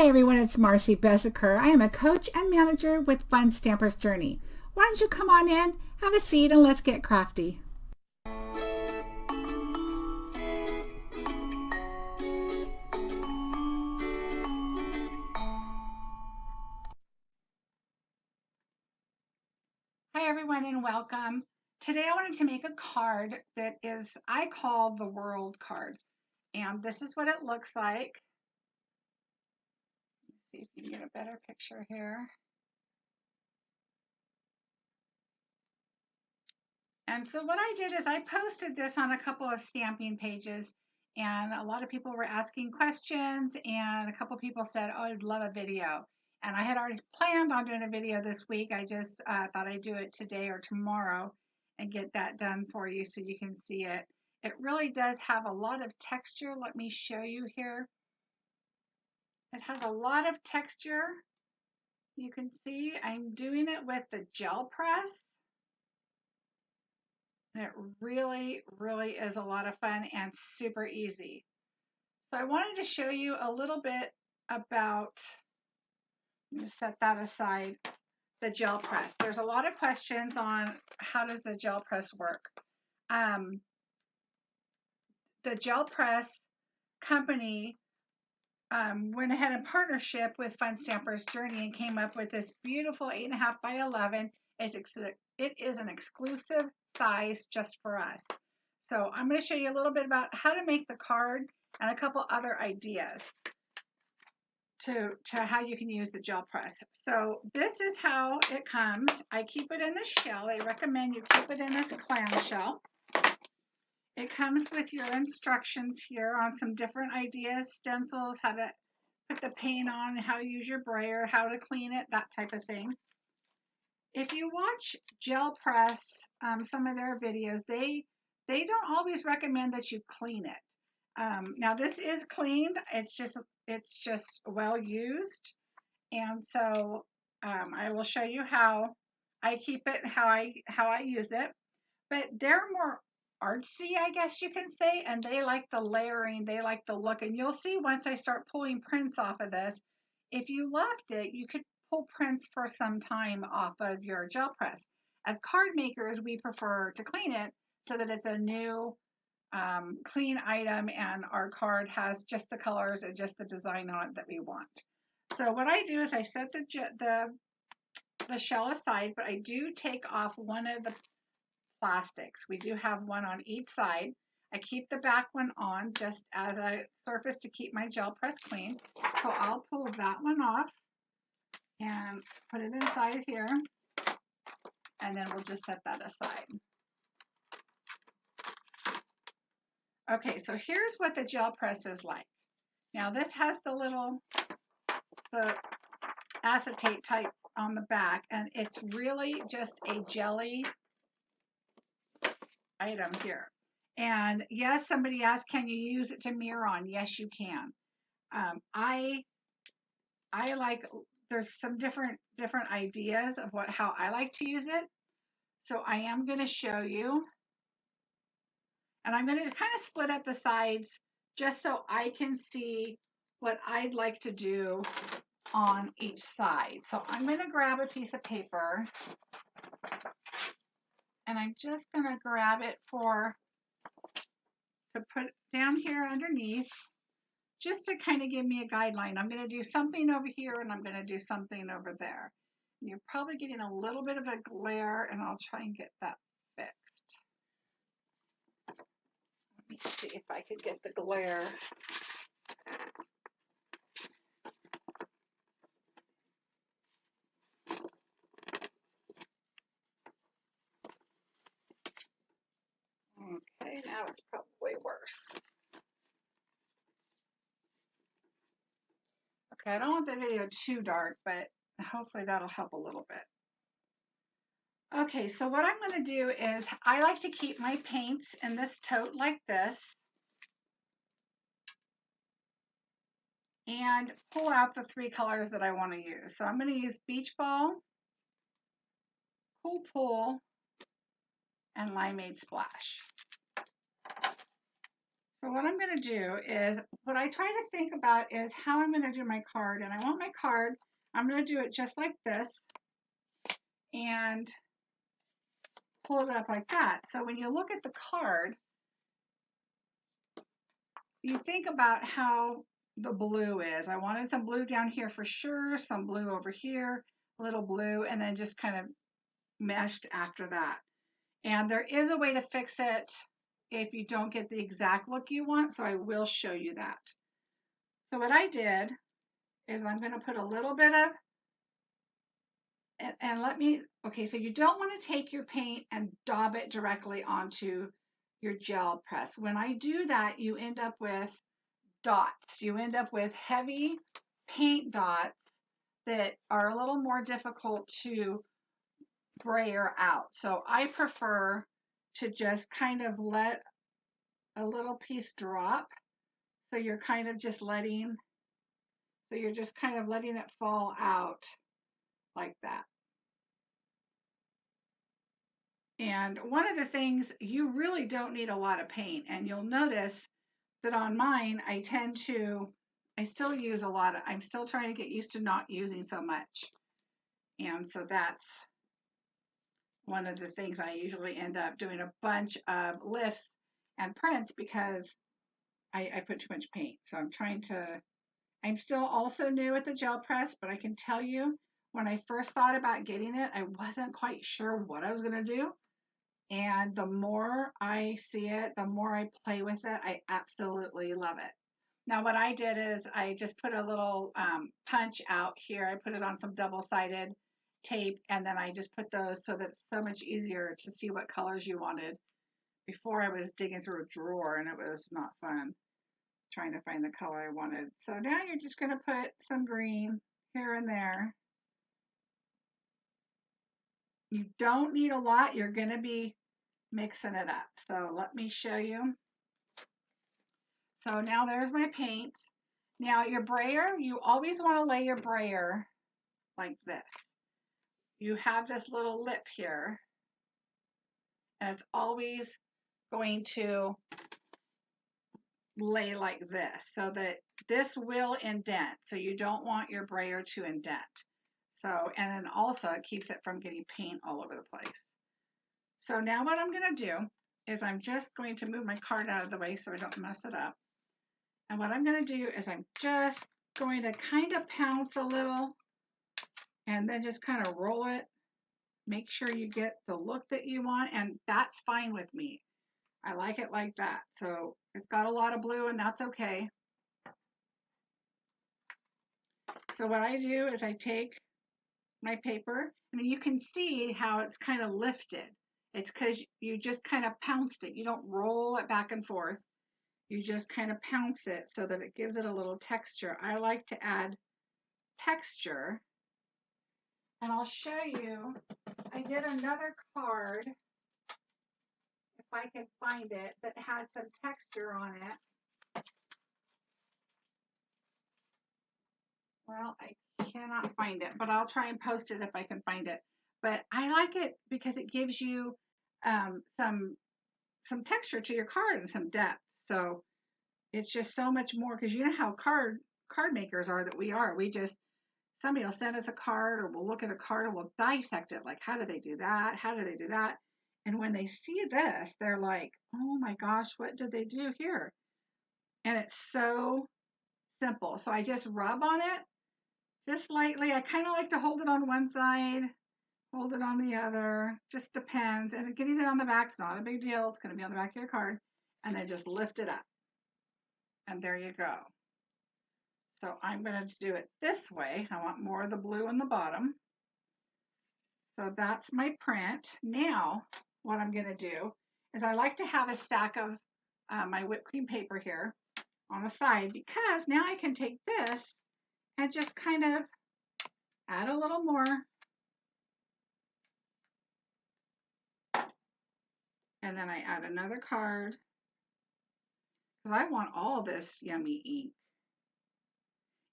Hi everyone, it's Marcie Besecker. I am a coach and manager with Fun Stamper's Journey. Why don't you come on in, have a seat, and let's get crafty. Hi everyone and welcome. Today I wanted to make a card that I call the world card. And this is what it looks like. Let's see if you can get a better picture here. And so what I did is I posted this on a couple of stamping pages, and a lot of people were asking questions, and a couple people said, oh, I'd love a video. And I had already planned on doing a video this week. I just thought I'd do it today or tomorrow and get that done for you so you can see it. It really does have a lot of texture. Let me show you here. It has a lot of texture. You can see I'm doing it with the gel press. And it really, really is a lot of fun and super easy. So I wanted to show you a little bit about, let me set that aside, the gel press. There's a lot of questions on how does the gel press work. The gel press company went ahead in partnership with Fun Stamper's Journey and came up with this beautiful 8.5 by 11. It is an exclusive size just for us. So I'm going to show you a little bit about how to make the card and a couple other ideas to how you can use the gel press. So this is how it comes. I keep it in the shell. I recommend you keep it in this clam shell. It comes with your instructions here on some different ideas, stencils, how to put the paint on, how to use your brayer, how to clean it, that type of thing. If you watch Gel Press, some of their videos, they don't always recommend that you clean it. Now this is cleaned. It's just well used, and so I will show you how I keep it, how I use it. But they're more artsy, I guess you can say, and they like the layering, they like the look. And you'll see once I start pulling prints off of this, if you left it, you could pull prints for some time off of your gel press. As card makers, we prefer to clean it so that it's a new clean item and our card has just the colors and just the design on it that we want. So what I do is I set the shell aside, but I do take off one of the plastics. We do have one on each side. I keep the back one on just as a surface to keep my gel press clean. So I'll pull that one off and put it inside here, and then we'll just set that aside. Okay, so here's what the gel press is like. Now this has the acetate type on the back, and it's really just a jelly item here. And yes, somebody asked, can you use it to mirror on? Yes, you can. I like, there's some different ideas of how I like to use it. So I am going to show you, and I'm going to kind of split up the sides just so I can see what I'd like to do on each side. So I'm going to grab a piece of paper, and I'm just going to grab it to put down here underneath, just to kind of give me a guideline. I'm going to do something over here and I'm going to do something over there. You're probably getting a little bit of a glare, and I'll try and get that fixed. Let me see if I could get the glare. Okay, now it's probably worse. Okay, I don't want the video too dark, but hopefully that'll help a little bit. Okay, so what I'm going to do is I like to keep my paints in this tote like this and pull out the 3 colors that I want to use. So I'm going to use Beach Ball, Cool Pool, and Limeade Splash. So what I'm going to do is, what I try to think about is how I'm going to do my card. And I want my card, I'm going to do it just like this and pull it up like that. So when you look at the card, you think about how the blue is. I wanted some blue down here for sure, some blue over here, a little blue, and then just kind of meshed after that. And there is a way to fix it if you don't get the exact look you want, so I will show you that. So what I did is I'm going to put a little bit of, and let me, okay, so you don't want to take your paint and daub it directly onto your gel press. When I do that, you end up with dots. You end up with heavy paint dots that are a little more difficult to brayer out. So I prefer to just kind of let a little piece drop. So you're kind of just letting, so you're just kind of letting it fall out like that. And one of the things, you really don't need a lot of paint. And you'll notice that on mine, I still use a lot of, I'm still trying to get used to not using so much. And so that's one of the things I usually end up doing a bunch of lifts and prints because I put too much paint. So I'm still also new at the gel press, but I can tell you when I first thought about getting it, I wasn't quite sure what I was going to do. And the more I see it, the more I play with it, I absolutely love it. Now what I did is I just put a little punch out here. I put it on some double-sided tape, and then I just put those so that it's so much easier to see what colors you wanted. Before I was digging through a drawer and it was not fun trying to find the color I wanted. So now you're just going to put some green here and there. You don't need a lot. You're going to be mixing it up. So let me show you. So now there's my paints. Now your brayer, you always want to lay your brayer like this. You have this little lip here, and it's always going to lay like this so that this will indent. So you don't want your brayer to indent. So, and then also it keeps it from getting paint all over the place. So now what I'm going to do is I'm just going to move my card out of the way so I don't mess it up. And what I'm going to do is I'm just going to kind of pounce a little and then just kind of roll it. Make sure you get the look that you want, and that's fine with me. I like it like that. So it's got a lot of blue, and that's okay. So what I do is I take my paper, and you can see how it's kind of lifted. It's because you just kind of pounced it. You don't roll it back and forth. You just kind of pounce it so that it gives it a little texture. I like to add texture. And I'll show you, I did another card, if I can find it, that had some texture on it. Well, I cannot find it, but I'll try and post it if I can find it. But I like it because it gives you some texture to your card and some depth. So it's just so much more, because you know how card makers are that we are. We just, somebody will send us a card, or we'll look at a card and we'll dissect it. Like, how do they do that? How do they do that? And when they see this, they're like, oh my gosh, what did they do here? And it's so simple. So I just rub on it just lightly. I kind of like to hold it on one side, hold it on the other. Just depends. And getting it on the back's not a big deal. It's going to be on the back of your card. And then just lift it up. And there you go. So I'm going to do it this way. I want more of the blue on the bottom. So that's my print. Now, what I'm going to do is I like to have a stack of my whipped cream paper here on the side, because now I can take this and just kind of add a little more. And then I add another card, because I want all this yummy ink.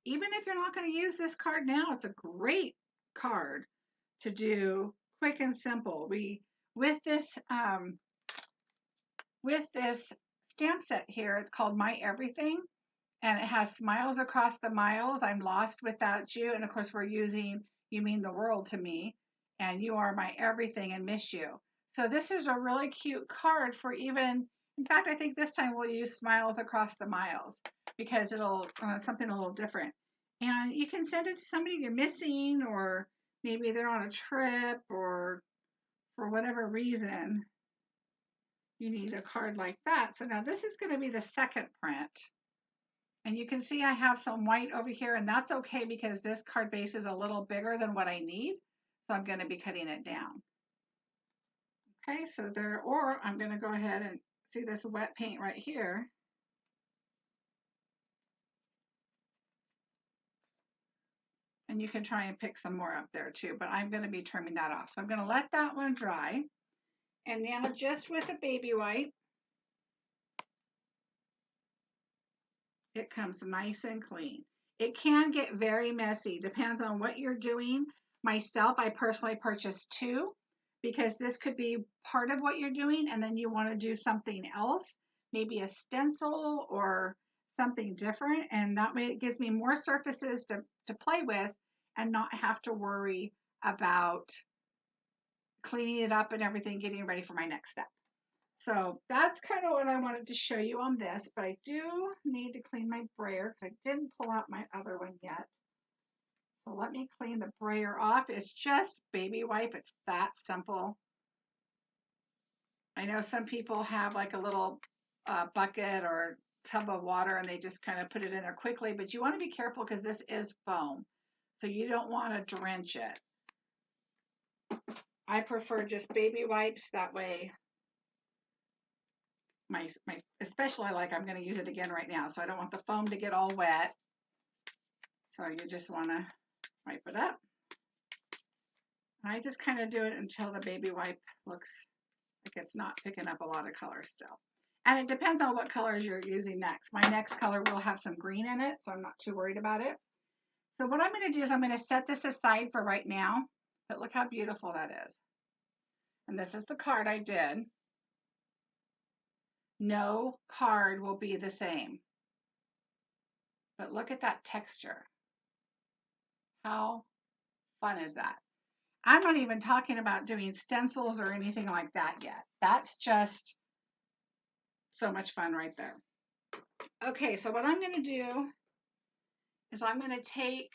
Even if you're not going to use this card now, it's a great card to do quick and simple. With this stamp set here. It's called My Everything, and it has smiles across the miles. I'm lost without you. And of course, we're using You Mean the World to Me, and you are my everything and miss you. So this is a really cute card for even, in fact, I think this time we'll use smiles across the miles because it'll something a little different. And you can send it to somebody you're missing, or maybe they're on a trip, or for whatever reason you need a card like that. So now this is going to be the second print. And you can see I have some white over here, and that's okay because this card base is a little bigger than what I need. So I'm going to be cutting it down. Okay, so there, or I'm going to go ahead and see this wet paint right here. And you can try and pick some more up there too, but I'm going to be trimming that off. So I'm going to let that one dry. And now just with a baby wipe, it comes nice and clean. It can get very messy, depends on what you're doing. Myself, I personally purchased 2 because this could be part of what you're doing, and then you want to do something else, maybe a stencil or something different, and that way it gives me more surfaces to play with and not have to worry about cleaning it up and everything, getting ready for my next step. So that's kind of what I wanted to show you on this, but I do need to clean my brayer because I didn't pull out my other one yet. So let me clean the brayer off. It's just baby wipe. It's that simple. I know some people have like a little bucket or tub of water and they just kind of put it in there quickly, but you want to be careful because this is foam. So you don't want to drench it. I prefer just baby wipes. That way my especially like I'm going to use it again right now, so I don't want the foam to get all wet. So you just want to wipe it up. I just kind of do it until the baby wipe looks like it's not picking up a lot of color still. And it depends on what colors you're using next. My next color will have some green in it, so I'm not too worried about it. So what I'm going to do is I'm going to set this aside for right now, but look how beautiful that is. And this is the card I did. No card will be the same. But look at that texture. How fun is that? I'm not even talking about doing stencils or anything like that yet. That's just so much fun right there. Okay, so what I'm going to do is I'm going to take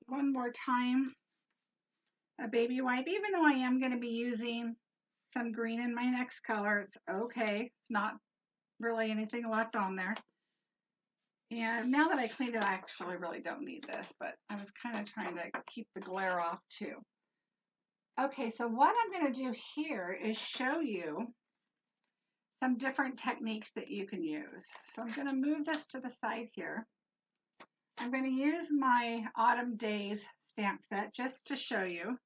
one more time a baby wipe, even though I am going to be using some green in my next color. It's okay. It's not really anything left on there. And now that I cleaned it, I actually really don't need this, but I was kind of trying to keep the glare off too. Okay, so what I'm going to do here is show you some different techniques that you can use. So I'm going to move this to the side here. I'm going to use my Autumn Days stamp set just to show you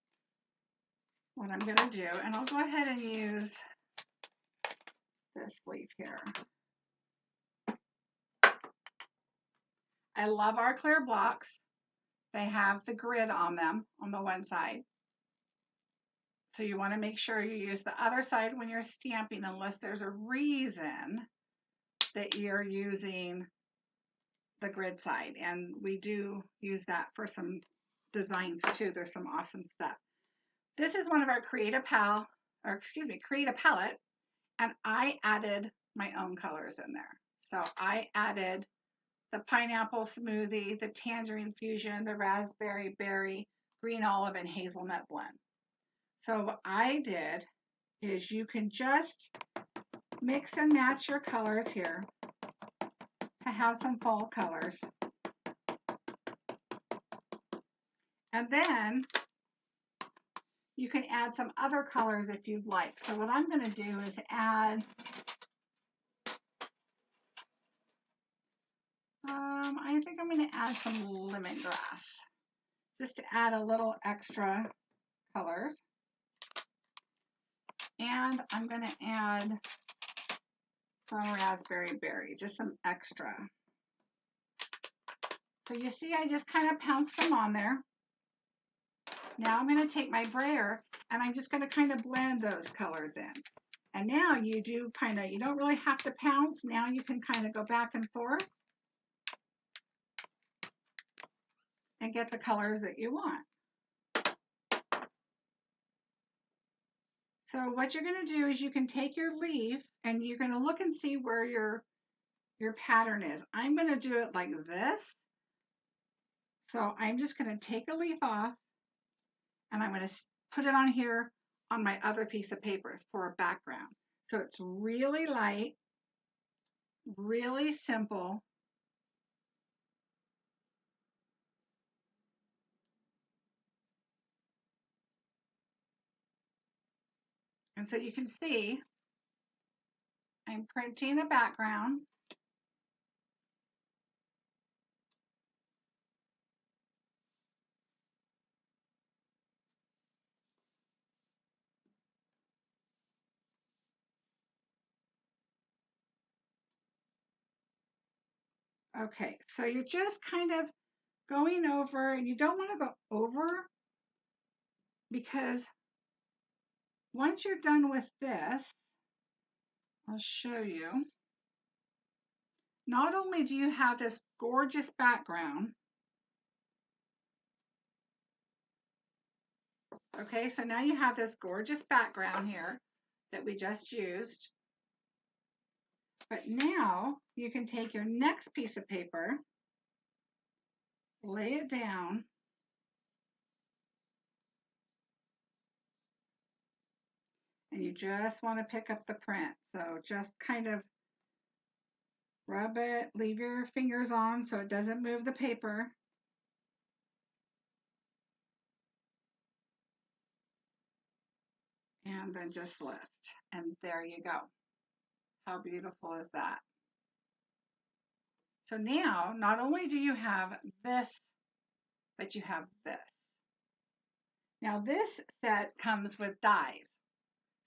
what I'm going to do. And I'll go ahead and use this leaf here. I love our clear blocks. They have the grid on them on the one side. So you want to make sure you use the other side when you're stamping, unless there's a reason that you're using the grid side. And we do use that for some designs too. There's some awesome stuff. This is one of our Create a Palette, and I added my own colors in there. So I added the pineapple smoothie, the tangerine fusion, the raspberry berry, green olive, and hazelnut blend. So what I did is you can just mix and match your colors here to have some fall colors. And then you can add some other colors if you'd like. So what I'm going to do is add, I think I'm going to add some lemongrass, just to add a little extra colors. And I'm going to add some raspberry berry, just some extra. So you see I just kind of pounced them on there. Now I'm going to take my brayer and I'm just going to kind of blend those colors in. And now you do kind of, you don't really have to pounce. Now you can kind of go back and forth and get the colors that you want. So what you're going to do is you can take your leaf and you're going to look and see where your pattern is. I'm going to do it like this. So I'm just going to take a leaf off and I'm going to put it on here on my other piece of paper for a background. So it's really light, really simple. And so you can see I'm printing a background. Okay, so you're just kind of going over, and you don't want to go over because once you're done with this, I'll show you. Not only do you have this gorgeous background, okay, so now you have this gorgeous background here that we just used, but now you can take your next piece of paper, lay it down, and you just want to pick up the print. So just kind of rub it, leave your fingers on so it doesn't move the paper. And then just lift. And there you go. How beautiful is that? So now, not only do you have this, but you have this. Now this set comes with dies.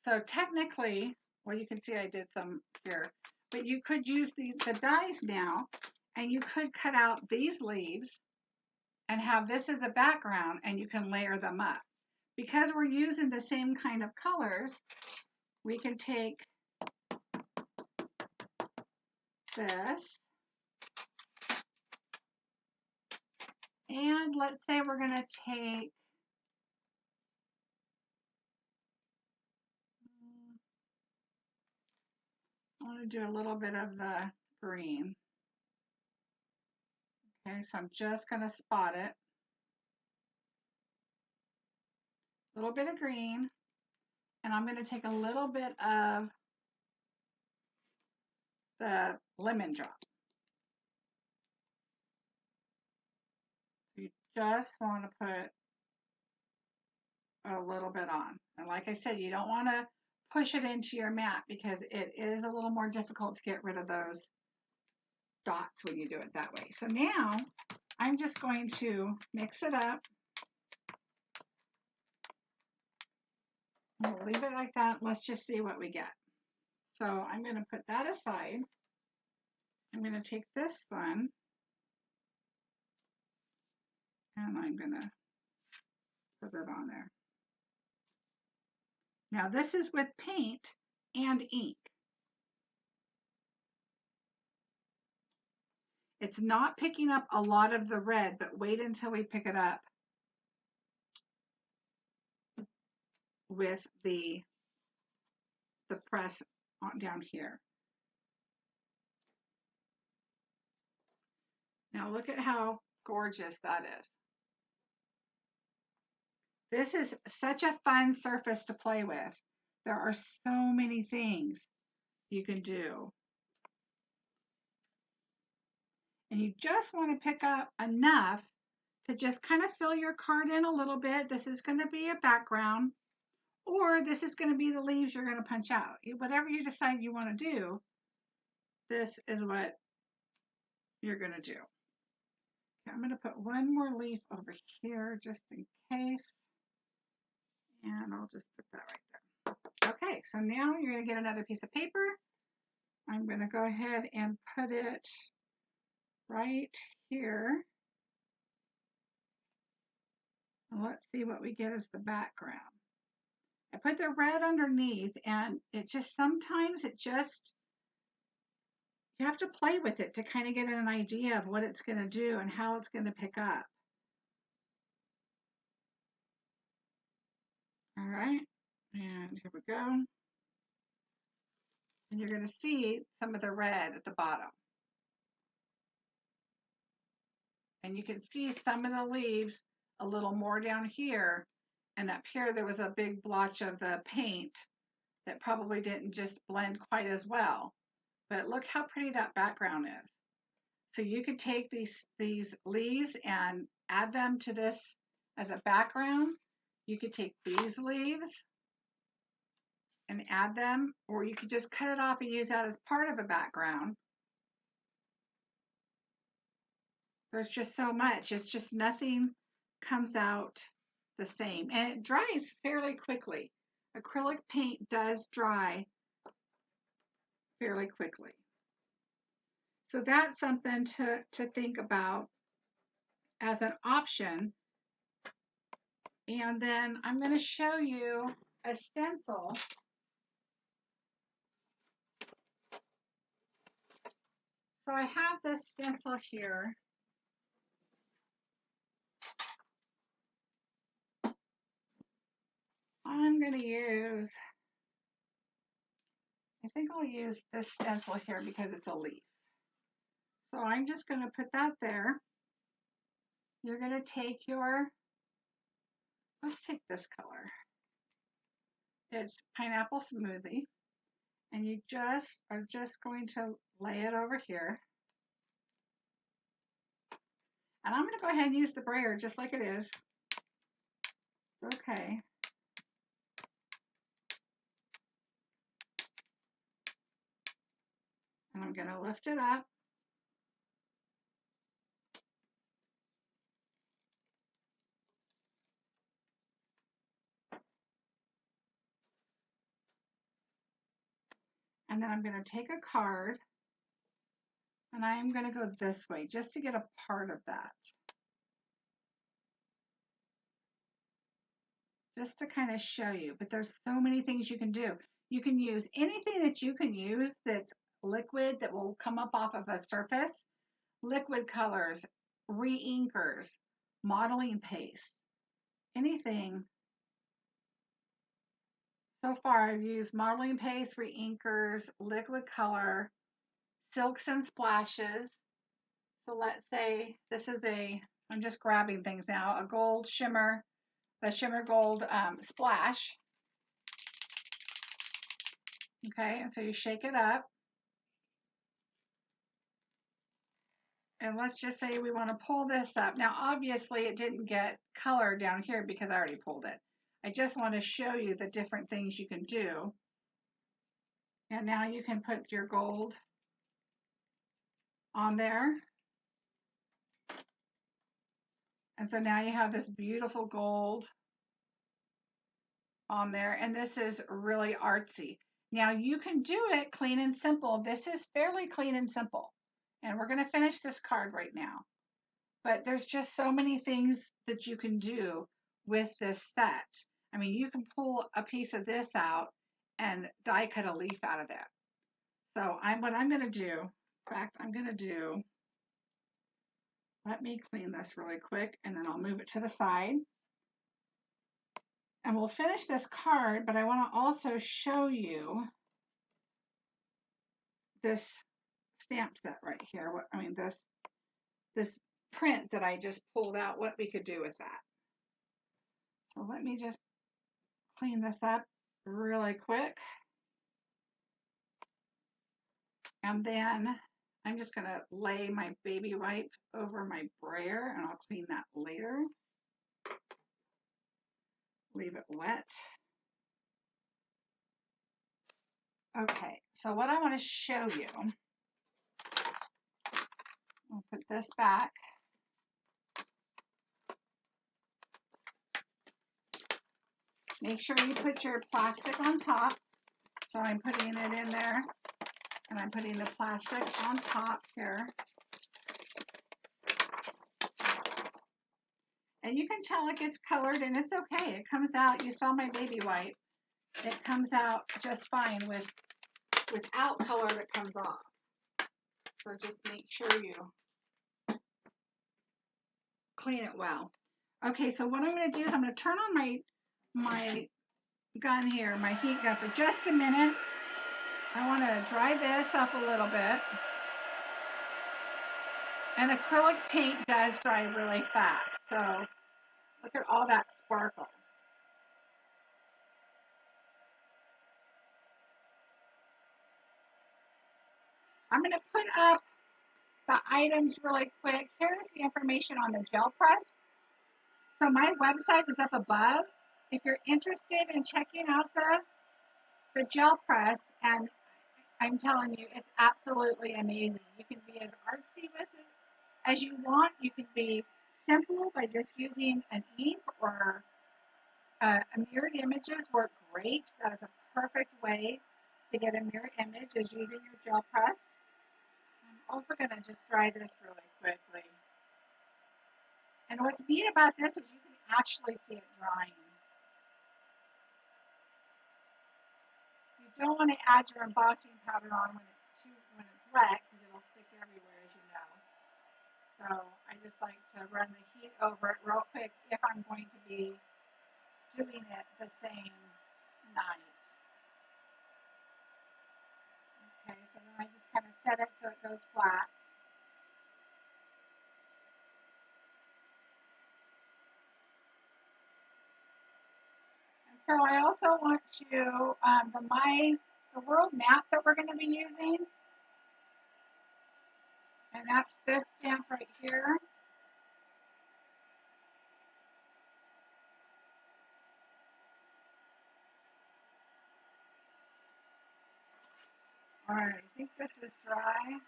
So technically, well, you can see I did some here, but you could use the dies now, and you could cut out these leaves and have this as a background, and you can layer them up. Because we're using the same kind of colors, we can take this, and let's say we're going to take, I want to do a little bit of the green. Okay, so I'm just going to spot it. A little bit of green, and I'm going to take a little bit of the lemon drop. You just want to put a little bit on. And like I said, you don't want to push it into your mat because it is a little more difficult to get rid of those dots when you do it that way. So now I'm just going to mix it up. We'll leave it like that. Let's just see what we get. So I'm going to put that aside. I'm going to take this one and I'm going to put it on there. Now this is with paint and ink. It's not picking up a lot of the red, but wait until we pick it up with the press on down here. Now look at how gorgeous that is. This is such a fun surface to play with. There are so many things you can do. And you just want to pick up enough to just kind of fill your card in a little bit. This is going to be a background, or this is going to be the leaves you're going to punch out. Whatever you decide you want to do, this is what you're going to do. Okay, I'm going to put one more leaf over here just in case. And I'll just put that right there. Okay, so now you're going to get another piece of paper. I'm going to go ahead and put it right here. And let's see what we get as the background. I put the red underneath, and it just, sometimes it just, you have to play with it to kind of get an idea of what it's going to do and how it's going to pick up. All right, and here we go. And you're going to see some of the red at the bottom. And you can see some of the leaves a little more down here. And up here, there was a big blotch of the paint that probably didn't just blend quite as well. But look how pretty that background is. So you could take these leaves and add them to this as a background. You could take these leaves and add them, or you could just cut it off and use that as part of a background. There's just so much. It's just nothing comes out the same. And it dries fairly quickly. Acrylic paint does dry fairly quickly. So that's something to think about as an option. And then I'm going to show you a stencil. So I have this stencil here. I'm going to use, I think I'll use this stencil here because it's a leaf. So I'm just going to put that there. You're going to take your, let's take this color. It's pineapple smoothie. And you just are just going to lay it over here. And I'm going to go ahead and use the brayer just like it is. Okay. And I'm going to lift it up. And then I'm going to take a card and I'm going to go this way just to get a part of that. Just to kind of show you, but there's so many things you can do. You can use anything that you can use that's liquid that will come up off of a surface. Liquid colors, re-inkers, modeling paste, anything. So far, I've used modeling paste, re-inkers, liquid color, silks and splashes. So let's say this is I'm just grabbing things now, a gold shimmer, the shimmer gold splash. Okay, and so you shake it up. And let's just say we want to pull this up. Now, obviously, it didn't get color down here because I already pulled it. I just want to show you the different things you can do. And now you can put your gold on there. And so now you have this beautiful gold on there. And this is really artsy. Now you can do it clean and simple. This is fairly clean and simple. And we're going to finish this card right now. But there's just so many things that you can do with this set. I mean, you can pull a piece of this out and die cut a leaf out of that. So what I'm going to do, in fact, let me clean this really quick and then I'll move it to the side. And we'll finish this card, but I want to also show you this stamp set right here. This print that I just pulled out, what we could do with that. So let me just clean this up really quick. And then I'm just going to lay my baby wipe over my brayer and I'll clean that later. Leave it wet. Okay, so what I want to show you, I'll put this back. Make sure you put your plastic on top. So I'm putting it in there and I'm putting the plastic on top here. And you can tell it gets colored and it's okay. It comes out. You saw my baby wipe. it comes out just fine without color that comes off. So just make sure you clean it well. Okay, so what I'm going to do is I'm going to turn on my gun here, my heat gun, for just a minute. I want to dry this up a little bit. And acrylic paint does dry really fast. So look at all that sparkle. I'm going to put up the items really quick. Here's the information on the gel press. So my website is up above. If you're interested in checking out the gel press, and I'm telling you, it's absolutely amazing. You can be as artsy with it as you want. You can be simple by just using an ink, or mirrored images work great. That is a perfect way to get a mirror image, is using your gel press. I'm also going to just dry this really quickly. And what's neat about this is you can actually see it drying. You don't want to add your embossing powder on when it's wet, because it'll stick everywhere, as you know. So I just like to run the heat over it real quick if I'm going to be doing it the same night. Okay, so then I just kind of set it so it goes flat. And so I also want to, the world map that we're going to be using, and that's this stamp right here. All right, I think this is dry.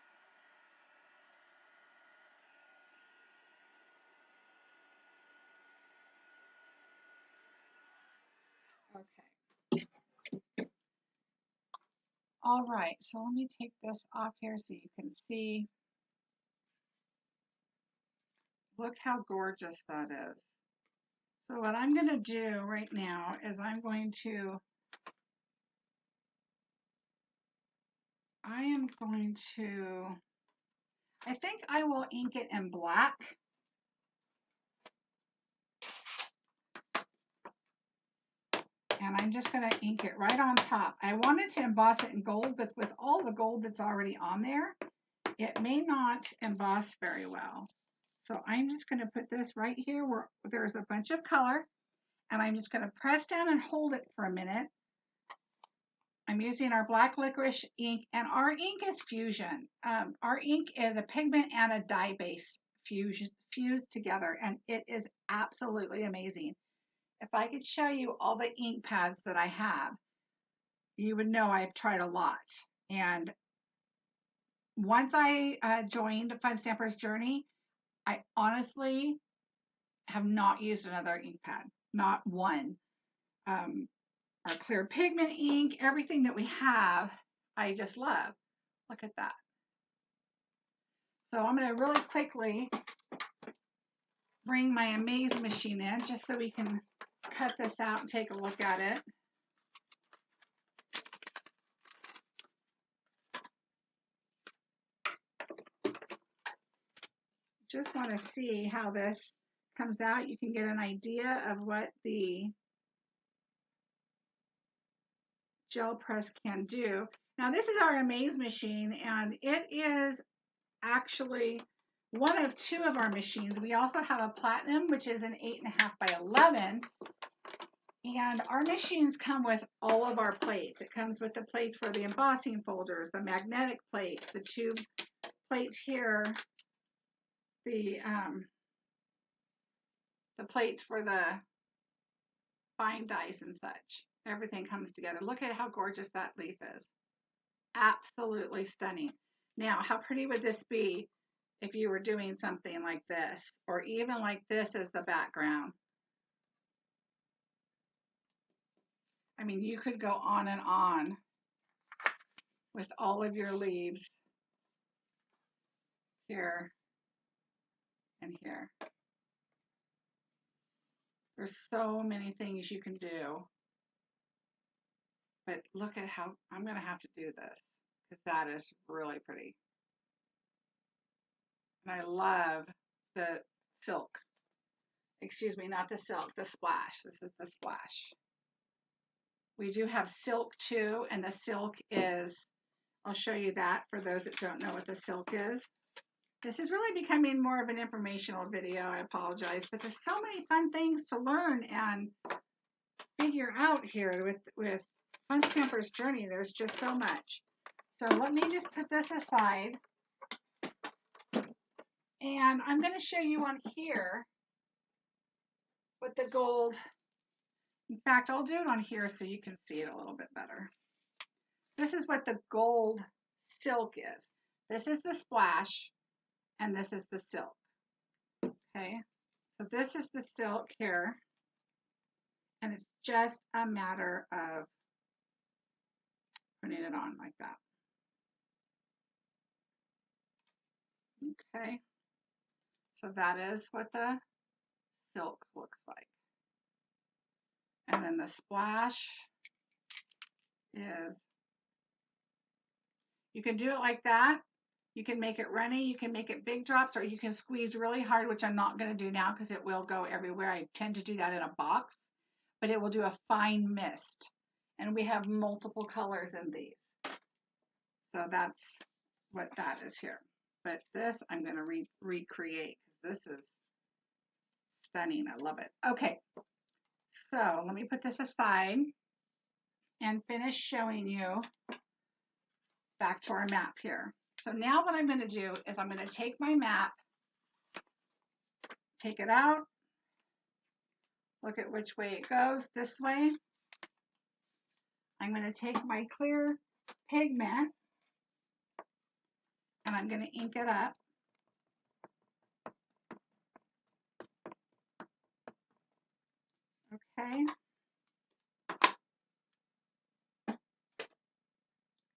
Okay. All right, so let me take this off here so you can see. Look how gorgeous that is. So what I'm going to do right now is I think I will ink it in black. And I'm just going to ink it right on top. I wanted to emboss it in gold, but with all the gold that's already on there, it may not emboss very well. So I'm just going to put this right here where there's a bunch of color, and I'm just going to press down and hold it for a minute. I'm using our black licorice ink, and our ink is fusion. Our ink is a pigment and a dye base fused together, and it is absolutely amazing. If I could show you all the ink pads that I have, you would know I've tried a lot. And once I joined Fun Stamper's Journey, I honestly have not used another ink pad, not one. Our clear pigment ink, everything that we have, I just love. Look at that. So I'm going to really quickly bring my Amaze machine in just so we can cut this out and take a look at it. Just want to see how this comes out. You can get an idea of what the gel press can do. Now this is our Amaze machine, and it is actually one of two of our machines. We also have a platinum, which is an 8.5 by 11. And our machines come with all of our plates. It comes with the plates for the embossing folders, the magnetic plates, the tube plates here, the plates for the fine dice and such. Everything comes together. Look at how gorgeous that leaf is. Absolutely stunning. Now, how pretty would this be if you were doing something like this, or even like this as the background? I mean, you could go on and on with all of your leaves here and here. There's so many things you can do. But look at how, I'm going to have to do this because that is really pretty. And I love the silk. Excuse me, not the silk, the splash. This is the splash. We do have silk too, and the silk is, I'll show you that for those that don't know what the silk is. This is really becoming more of an informational video. I apologize, but there's so many fun things to learn and figure out here with Fun Stamper's Journey. There's just so much. So let me just put this aside. And I'm going to show you on here what the gold, in fact, I'll do it on here so you can see it a little bit better. This is what the gold silk is. This is the splash, and this is the silk. Okay, so this is the silk here, and it's just a matter of putting it on like that. Okay, so that is what the silk looks like. And then the splash is, you can do it like that. You can make it runny, you can make it big drops, or you can squeeze really hard, which I'm not going to do now because it will go everywhere. I tend to do that in a box, but it will do a fine mist. And we have multiple colors in these. So that's what that is here. But this I'm going to recreate because this is stunning. I love it. Okay, so let me put this aside and finish showing you back to our map here. So now what I'm going to do is I'm going to take my map, take it out, look at which way it goes, this way. I'm going to take my clear pigment and I'm going to ink it up. Okay.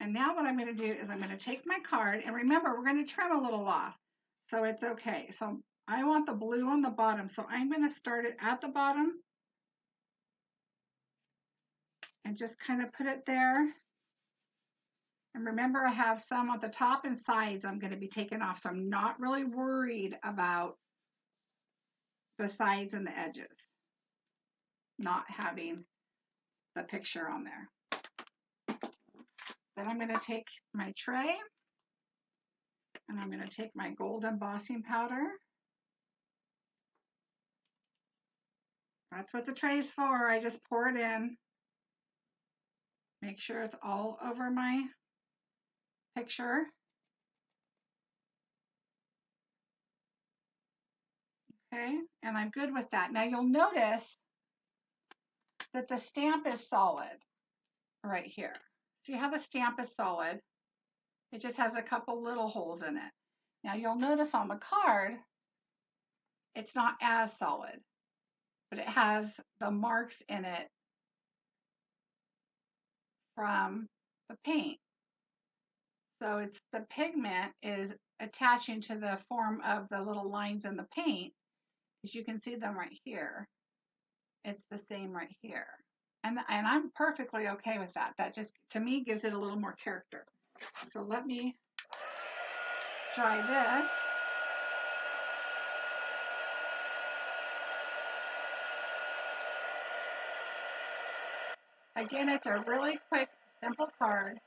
And now what I'm going to do is I'm going to take my card, and remember, we're going to trim a little off, so it's okay. So I want the blue on the bottom, so I'm going to start it at the bottom and just kind of put it there. And remember, I have some at the top and sides I'm going to be taking off, so I'm not really worried about the sides and the edges not having the picture on there. Then I'm going to take my tray and I'm going to take my gold embossing powder. That's what the tray is for. I just pour it in. Make sure it's all over my picture. Okay, and I'm good with that. Now you'll notice that the stamp is solid right here. See how the stamp is solid? It just has a couple little holes in it. Now you'll notice on the card, it's not as solid, but it has the marks in it from the paint. So it's the pigment is attaching to the form of the little lines in the paint, as you can see them right here. It's the same right here. And I'm perfectly okay with that. That just, to me, gives it a little more character. So let me dry this. Again, it's a really quick, simple card.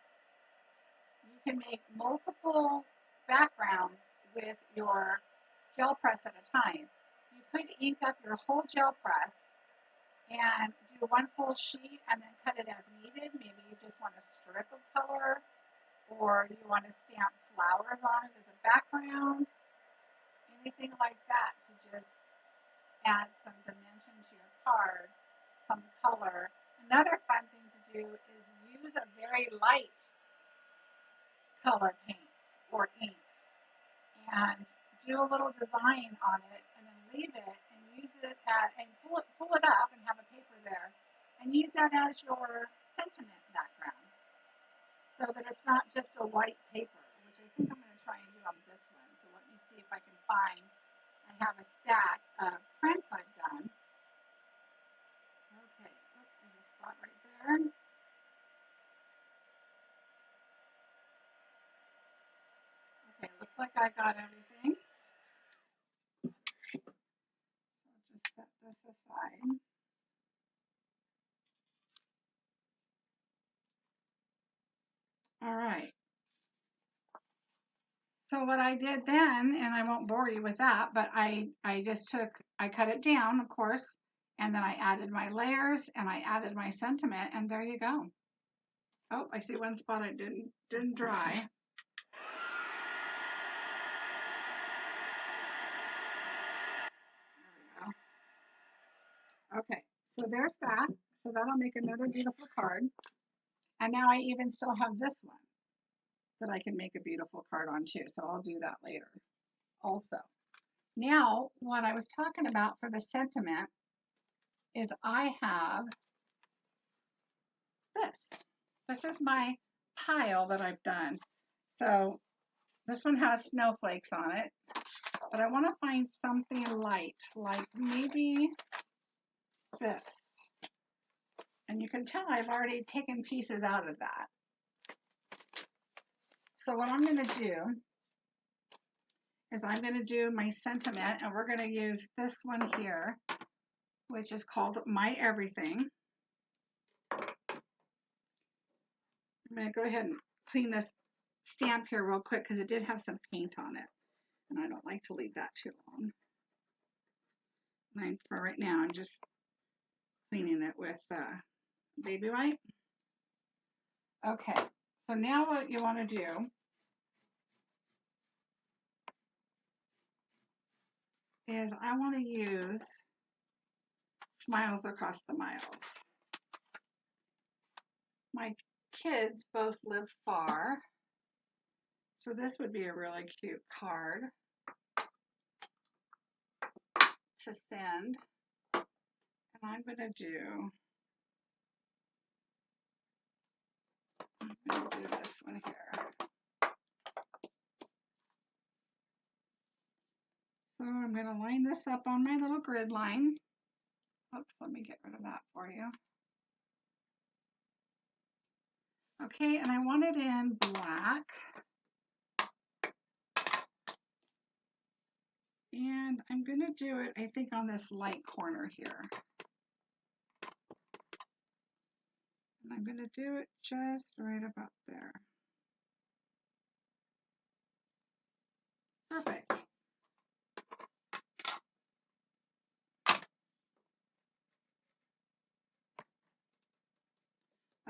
You can make multiple backgrounds with your gel press at a time. You could ink up your whole gel press and do one full sheet and then cut it as needed. Maybe you just want a strip of color, or you want to stamp flowers on it as a background, anything like that to just add some dimension to your card, some color. Another fun thing to do is use a very light color paints or inks and do a little design on it and then leave it and use it and pull it up and have a paper there and use that as your sentiment background so that it's not just a white paper, which I think I'm going to try and do on this one. So let me see if I can find, I have a stack of prints I've done. Okay, there's a spot right there. like I got everything. So just set this aside. All right. So what I did then, and I won't bore you with that, but I cut it down, of course, and then I added my layers and I added my sentiment, and there you go. Oh, I see one spot I didn't dry. There we go. Okay, so there's that. So that'll make another beautiful card. And now I even still have this one that I can make a beautiful card on too. So I'll do that later also. Now, what I was talking about for the sentiment is I have this. This is my pile that I've done. So this one has snowflakes on it, but I want to find something light, like maybe this. And you can tell I've already taken pieces out of that. So what I'm going to do is I'm going to do my sentiment, and we're going to use this one here, which is called My Everything. I'm going to go ahead and clean this stamp here real quick because it did have some paint on it, and I don't like to leave that too long. And for right now, I'm just cleaning it with baby wipe. Okay, so now what you want to do is I want to use Smiles Across the Miles. My kids both live far, so this would be a really cute card to send. And I'm going to do this one here. So I'm going to line this up on my little grid line. Oops, let me get rid of that for you. Okay, and I want it in black. And I'm going to do it, I think, on this light corner here. And I'm going to do it just right about there. Perfect.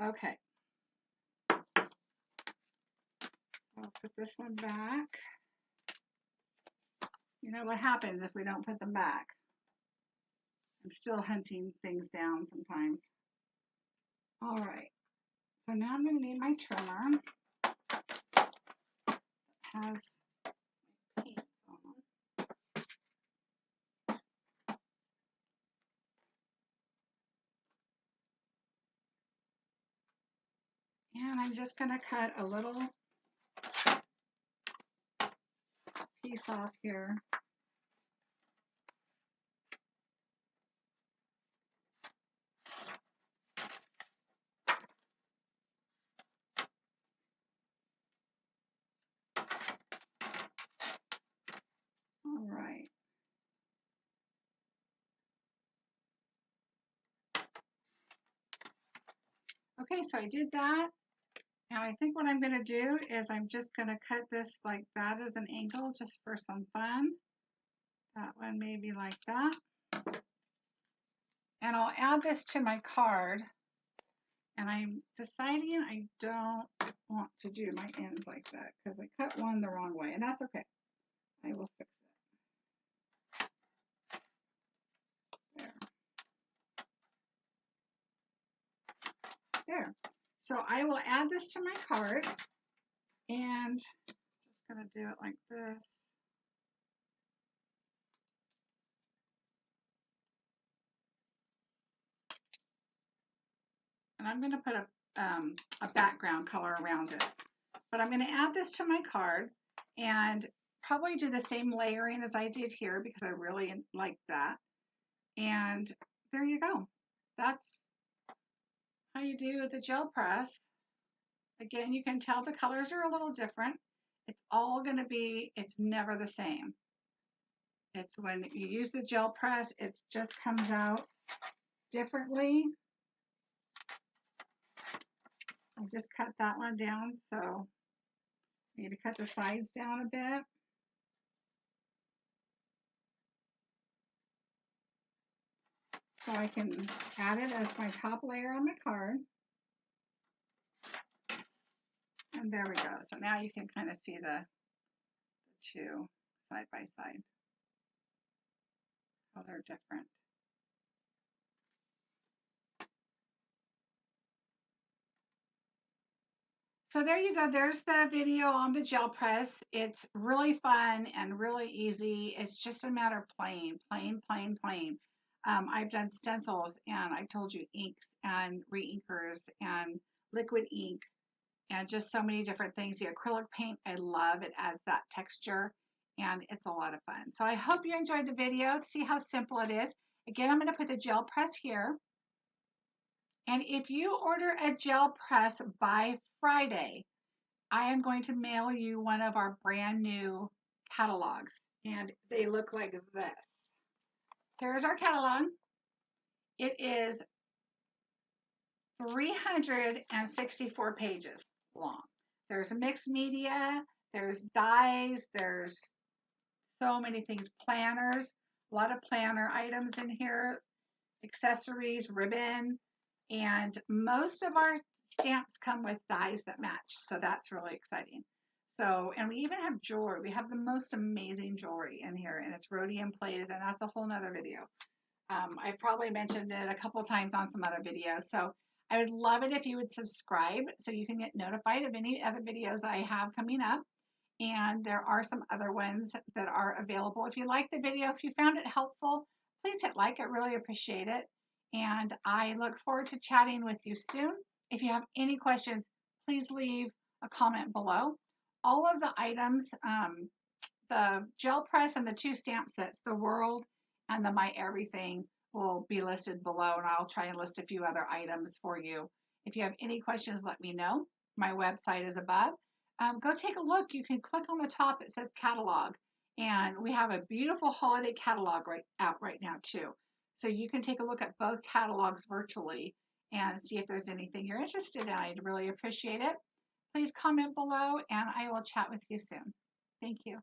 Okay. I'll put this one back. You know what happens if we don't put them back? I'm still hunting things down sometimes. All right. So now I'm going to need my trimmer. It has paints on. And I'm just going to cut a little piece off here. All right. Okay, so I did that. And I think what I'm going to do is I'm just going to cut this like that as an angle just for some fun. That one maybe like that. And I'll add this to my card. And I'm deciding I don't want to do my ends like that because I cut one the wrong way. And that's okay. I will fix it. There. There. So I will add this to my card. And just going to do it like this. And I'm going to put a background color around it. But I'm going to add this to my card and probably do the same layering as I did here because I really like that. And there you go. That's how you do the gel press. Again, you can tell the colors are a little different. It's all going to be, it's never the same. It's when you use the gel press, it just comes out differently. I just cut that one down, so I need to cut the sides down a bit. So I can add it as my top layer on my card. And there we go. So now you can kind of see the two side by side, how they're different. So there you go. There's the video on the gel press. It's really fun and really easy. It's just a matter of playing. I've done stencils and I told you inks and re-inkers and liquid ink and just so many different things. The acrylic paint, I love. It adds that texture and it's a lot of fun. So I hope you enjoyed the video. See how simple it is. Again, I'm going to put the gel press here. And if you order a gel press by Friday, I am going to mail you one of our brand new catalogs. And they look like this. Here's our catalog. It is 364 pages long. There's mixed media, there's dies, there's so many things, planners, a lot of planner items in here, accessories, ribbon, and most of our stamps come with dies that match. So that's really exciting. So, and we even have jewelry. We have the most amazing jewelry in here, and it's rhodium plated, and that's a whole nother video. I've probably mentioned it a couple times on some other videos. So I would love it if you would subscribe so you can get notified of any other videos I have coming up. And there are some other ones that are available. If you like the video, if you found it helpful, please hit like. I really appreciate it. And I look forward to chatting with you soon. If you have any questions, please leave a comment below. All of the items, the gel press and the two stamp sets, the World and the My Everything, will be listed below, and I'll try and list a few other items for you. If you have any questions, let me know. My website is above. Go take a look. You can click on the top. It says catalog, and we have a beautiful holiday catalog out right now too. So you can take a look at both catalogs virtually and see if there's anything you're interested in. I'd really appreciate it. Please comment below, and I will chat with you soon. Thank you.